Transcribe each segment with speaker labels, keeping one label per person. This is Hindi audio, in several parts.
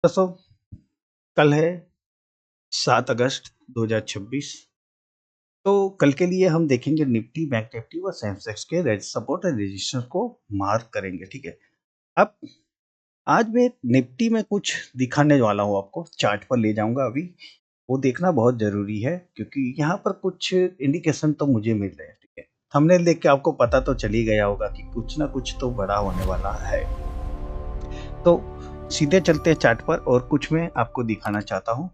Speaker 1: दोस्तों, कल है 7 अगस्त 2026। तो कल के लिए हम देखेंगे निफ्टी, बैंक निफ्टी व सेंसेक्स के सपोर्ट एंड रेजिस्टेंस को मार्क करेंगे। ठीक है। अब आज मैं निफ्टी में कुछ दिखाने वाला हूँ, आपको चार्ट पर ले जाऊंगा। अभी वो देखना बहुत जरूरी है क्योंकि यहाँ पर कुछ इंडिकेशन तो मुझे मिल रहे हैं। ठीक है। थंबनेल देख के आपको पता तो चल ही गया होगा कि कुछ ना कुछ तो बड़ा होने वाला है। तो सीधे चलते हैं चार्ट पर और कुछ मैं आपको दिखाना चाहता हूँ।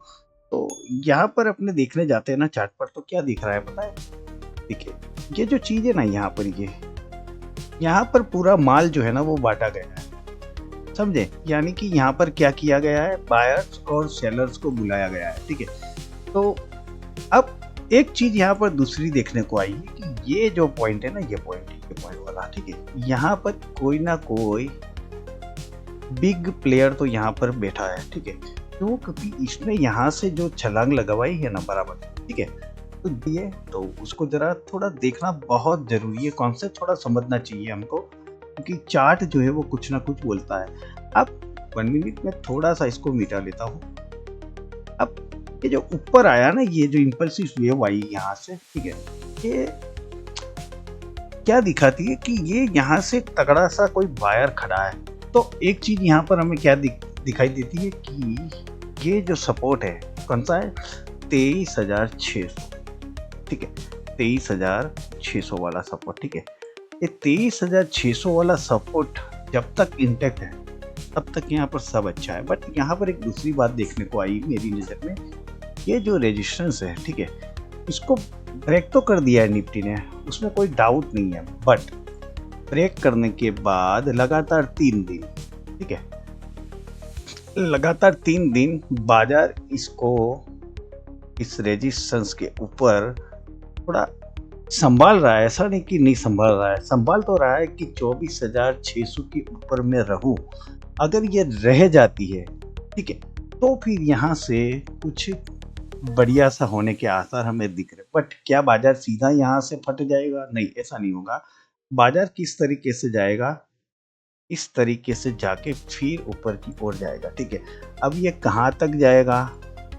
Speaker 1: तो यहाँ पर अपने देखने जाते हैं ना चार्ट पर, तो क्या दिख रहा है पता है? देखिए, ये जो चीज है ना, यहाँ पर ये यहाँ पर पूरा माल जो है ना वो बांटा गया है, समझे? यानी कि यहाँ पर क्या किया गया है, बायर्स और सेलर्स को बुलाया गया है। ठीक है। तो अब एक चीज यहाँ पर दूसरी देखने को आई है कि ये जो पॉइंट है ना, ये पॉइंट वाला, ठीक है, यहाँ पर कोई ना कोई बिग प्लेयर तो यहाँ पर बैठा है। ठीक है। क्यों? क्योंकि इसने यहाँ से जो छलांग लगवाई है ना बराबर, ठीक है, तो ये तो उसको जरा थोड़ा देखना बहुत जरूरी है, कॉन्सेप्ट थोड़ा समझना चाहिए हमको, क्योंकि चार्ट जो है वो कुछ ना कुछ बोलता है। अब 1 मिनट में थोड़ा सा इसको मिटा लेता हूँ। अब ये जो ऊपर आया ना, ये जो इम्पल्सिव वेव आई यहाँ से, ठीक है, ये क्या दिखाती है कि ये यहाँ से तगड़ा सा कोई वायर खड़ा है। तो एक चीज यहाँ पर हमें क्या दिखाई देती है कि ये जो सपोर्ट है कौन सा है, 23,600। ठीक है, 23,600 वाला सपोर्ट। ठीक है, ये 23,600 वाला सपोर्ट जब तक इंटेक्ट है तब तक यहाँ पर सब अच्छा है। बट यहाँ पर एक दूसरी बात देखने को आई मेरी नज़र में, ये जो रेजिस्टेंस है, ठीक है, इसको ब्रेक तो कर दिया है निफ्टी ने, उसमें कोई डाउट नहीं है। बट ब्रेक करने के बाद लगातार 3 दिन, ठीक है, लगातार 3 दिन बाजार इसको इस रेजिस्टेंस के ऊपर थोड़ा संभाल रहा है। ऐसा नहीं कि नहीं संभाल रहा है, संभाल तो रहा है कि 24,600 के ऊपर में रहूं। अगर ये रह जाती है, ठीक है, तो फिर यहाँ से कुछ बढ़िया सा होने के आसार हमें दिख रहे। बट क्या बाजार सीधा यहाँ से फट जाएगा? नहीं, ऐसा नहीं होगा। बाजार किस तरीके से जाएगा, इस तरीके से जाके फिर ऊपर की ओर जाएगा। ठीक है। अब ये कहाँ तक जाएगा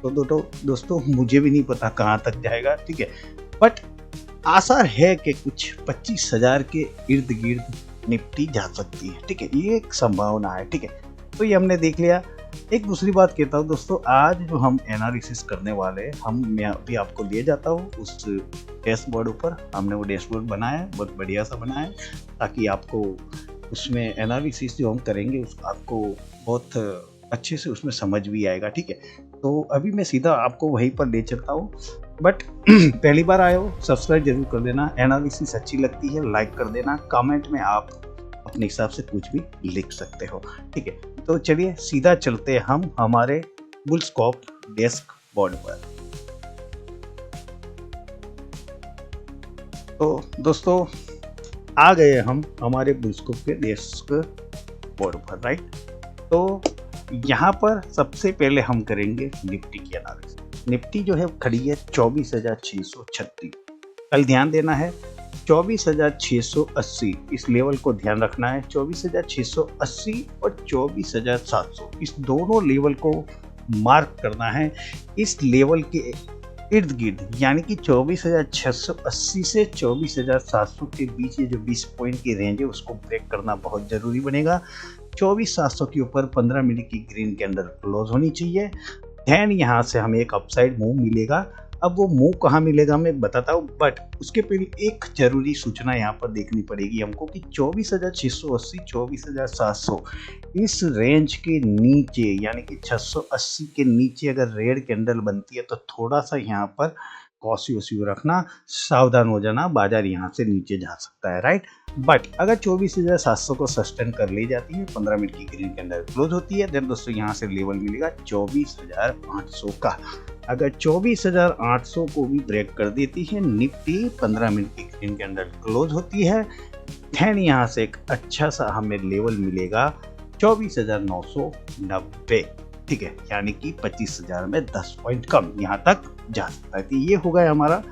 Speaker 1: तो दोस्तों मुझे भी नहीं पता कहाँ तक जाएगा। ठीक है। बट आसार है कि कुछ 25,000 के इर्द गिर्द निफ्टी जा सकती है। ठीक है, ये एक संभावना है। ठीक है, तो ये हमने देख लिया। एक दूसरी बात कहता हूँ दोस्तों, आज जो हम एनालिसिस करने वाले मैं अभी आपको ले जाता हूँ उस डैशबोर्ड ऊपर। हमने वो डैशबोर्ड बनाया है, बहुत बढ़िया सा बनाया है, ताकि आपको उसमें एनालिसिस जो हम करेंगे उस आपको बहुत अच्छे से उसमें समझ भी आएगा। ठीक है, तो अभी मैं सीधा आपको वहीं पर ले चलता हूँ। बट पहली बार आए हो, सब्सक्राइब जरूर कर देना। एनालिसिस अच्छी लगती है लाइक कर देना। कमेंट में आप अपने हिसाब से कुछ भी लिख सकते हो। ठीक है, तो चलिए सीधा चलते हैं हम हमारे बुलस्कॉप डेस्क बोर्ड पर। तो दोस्तों आ गए हम हमारे बुलस्कॉप के डेस्क बोर्ड पर, राइट। तो यहाँ पर सबसे पहले हम करेंगे निफ्टी की एनालिसिस। निफ्टी जो है खड़ी है 24,636। कल ध्यान देना है 24,680, इस लेवल को ध्यान रखना है। 24,680 और 24,700, इस दोनों लेवल को मार्क करना है। इस लेवल के इर्द गिर्द, यानी कि 24,680 से 24,700 के बीच ये जो 20 पॉइंट की रेंज है उसको ब्रेक करना बहुत जरूरी बनेगा। 24,700 के ऊपर 15 मिनट की ग्रीन कैंडल क्लोज होनी चाहिए। देन यहाँ से हमें एक अपसाइड मूव मिलेगा। अब वो मूव कहाँ मिलेगा मैं बताता हूँ, बट उसके पहले एक जरूरी सूचना यहाँ पर देखनी पड़ेगी हमको कि 24,680 24,700 इस रेंज के नीचे, यानी कि 680 के नीचे अगर रेड कैंडल बनती है तो थोड़ा सा यहाँ पर कॉशियस रखना, सावधान हो जाना, बाजार यहाँ से नीचे जा सकता है, राइट। बट अगर 24,700 को सस्टेन कर ली जाती है, 15 मिनट की ग्रीन कैंडल क्लोज होती है, देन दोस्तों यहाँ से लेवल मिलेगा 24,800 का। अगर 24,800 को भी ब्रेक कर देती है निफ्टी, 15 मिनट की ग्रीन कैंडल क्लोज होती है, देन यहाँ से एक अच्छा सा हमें लेवल मिलेगा 24,990। ठीक है, यानी कि 25,000 में 10 पॉइंट कम यहाँ तक जा सकता है। तो ये हो गया हमारा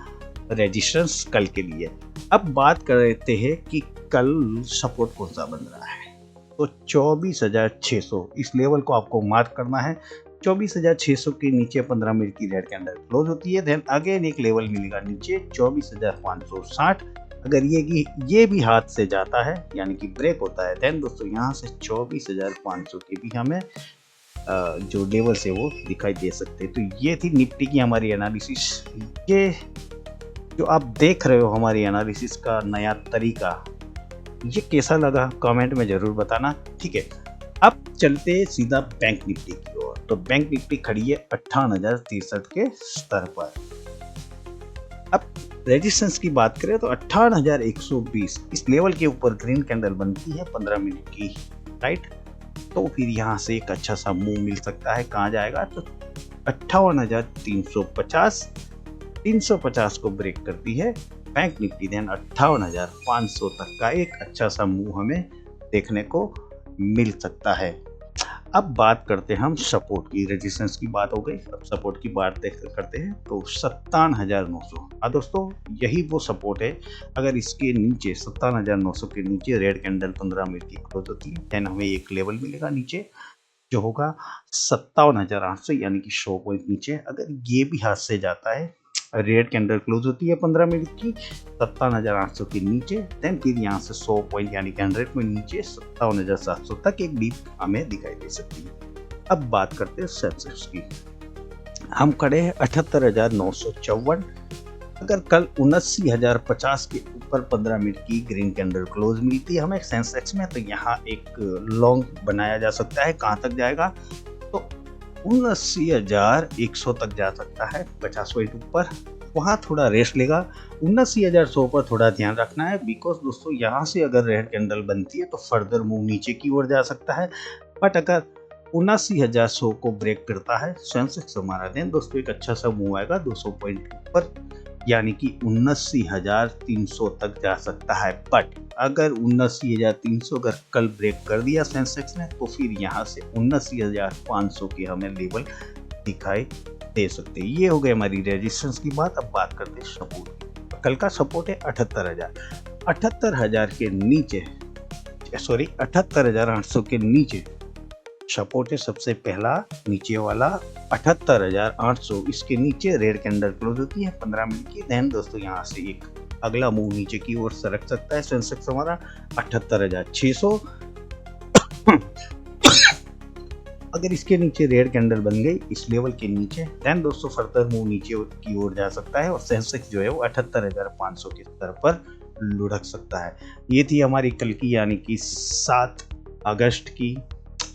Speaker 1: रेजिस्टेंस कल के लिए। अब बात कर रहे हैं कि कल सपोर्ट कौन सा बन रहा है। तो 24,600 इस लेवल को आपको मार्क करना है। 24,600 के नीचे 15 मिनट की रेड कैंडल क्लोज होती है। देन अगेन एक लेवल मिलेगा नीचे 24,560। अगर ये भी हाथ से जाता है यानी कि ब्रेक होता है, देन दोस्तों यहाँ से 24,500 के भी हमें जो लेवल्स है वो दिखाई दे सकते हैं। तो ये थी निफ्टी की हमारी एनालिसिस। ये जो आप देख रहे हो हमारी एनालिसिस का नया तरीका, ये कैसा लगा कमेंट में जरूर बताना। ठीक है, अब चलते सीधा बैंक निफ्टी की ओर। तो बैंक निफ्टी खड़ी है 58,063 के स्तर पर। अब रेजिस्टेंस की बात करें तो 58,120 इस लेवल के ऊपर ग्रीन कैंडल बनती है 15 मिनट की, राइट। तो फिर यहाँ से एक अच्छा सा मूव मिल सकता है। कहाँ जाएगा तो 58,350 350 को ब्रेक करती है बैंक निफ्टी। देन 58,500 तक का एक अच्छा सा मूव हमें देखने को मिल सकता है। अब बात करते हैं हम सपोर्ट की। रेजिस्टेंस की बात हो गई, अब सपोर्ट की बात करते हैं। तो 57,900, हाँ दोस्तों यही वो सपोर्ट है। अगर इसके नीचे 57,900 के नीचे रेड कैंडल 15 मिनट की क्लोज होती है, देन हमें एक लेवल मिलेगा नीचे जो होगा 57,800 यानी कि 100 पॉइंट नीचे। अगर ये भी हाथ से जाता है, रेड कैंडल क्लोज होती है 15 मिनट की 57,800 के नीचे, देन फिर यहाँ से 100 पॉइंट यानी कि 100 पॉइंट नीचे 57,700 तक एक डीप हमें दिखाई दे सकती है। अब बात करते हैं सेंसेक्स की। हम खड़े हैं 78,954। अगर कल 79,050 के ऊपर 15 मिनट की ग्रीन कैंडल क्लोज मिलती है हमें सेंसेक्स में, तो यहाँ एक लॉन्ग बनाया जा सकता है। कहाँ तक जाएगा तो 79,100 तक जा सकता है, 50 पॉइंट ऊपर। वहाँ थोड़ा रेस्ट लेगा। 79,100 पर थोड़ा ध्यान रखना है, बिकॉज दोस्तों यहाँ से अगर रेड कैंडल बनती है तो फर्दर मूव नीचे की ओर जा सकता है। बट अगर 79,100 को ब्रेक करता है सेंसेक्स हमारा, देन दोस्तों एक अच्छा सा मूव आएगा 200 पॉइंट ऊपर, यानी कि 79,300 तक जा सकता है। बट अगर 79,300 अगर कल ब्रेक कर दिया सेंसेक्स ने, तो फिर यहाँ से 79,500 के हमें लेवल दिखाई दे सकते हैं। ये हो गई हमारी रेजिस्टेंस की बात। अब बात करते हैं सपोर्ट की। कल का सपोर्ट है 78,000। 78,000 के नीचे, सॉरी 78,800 के नीचे सपोर्ट है सबसे पहला नीचे वाला 78,800। इसके नीचे रेड कैंडल क्लोज होती है 15 मिनट की। देन दोस्तों यहाँ से एक अगला मूव नीचे की ओर सरक सकता है सेंसेक्स हमारा 78,600। अगर इसके नीचे रेड कैंडल बन गई इस लेवल के नीचे, देन दोस्तों फर्दर मूव नीचे की ओर जा सकता है और सेंसेक्स जो है वो 78,500 के स्तर पर लुढ़क सकता है। ये थी हमारी कल की यानी कि 7 अगस्त की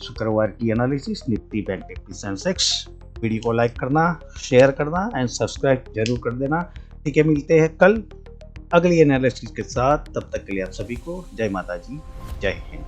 Speaker 1: शुक्रवार की analysis Nifty bank Nifty Sensex. Video को लाइक करना, शेयर करना एंड सब्सक्राइब जरूर कर देना। ठीक है, मिलते हैं कल अगली एनालिसिस के साथ। तब तक के लिए आप सभी को जय माता जी, जय हिंद।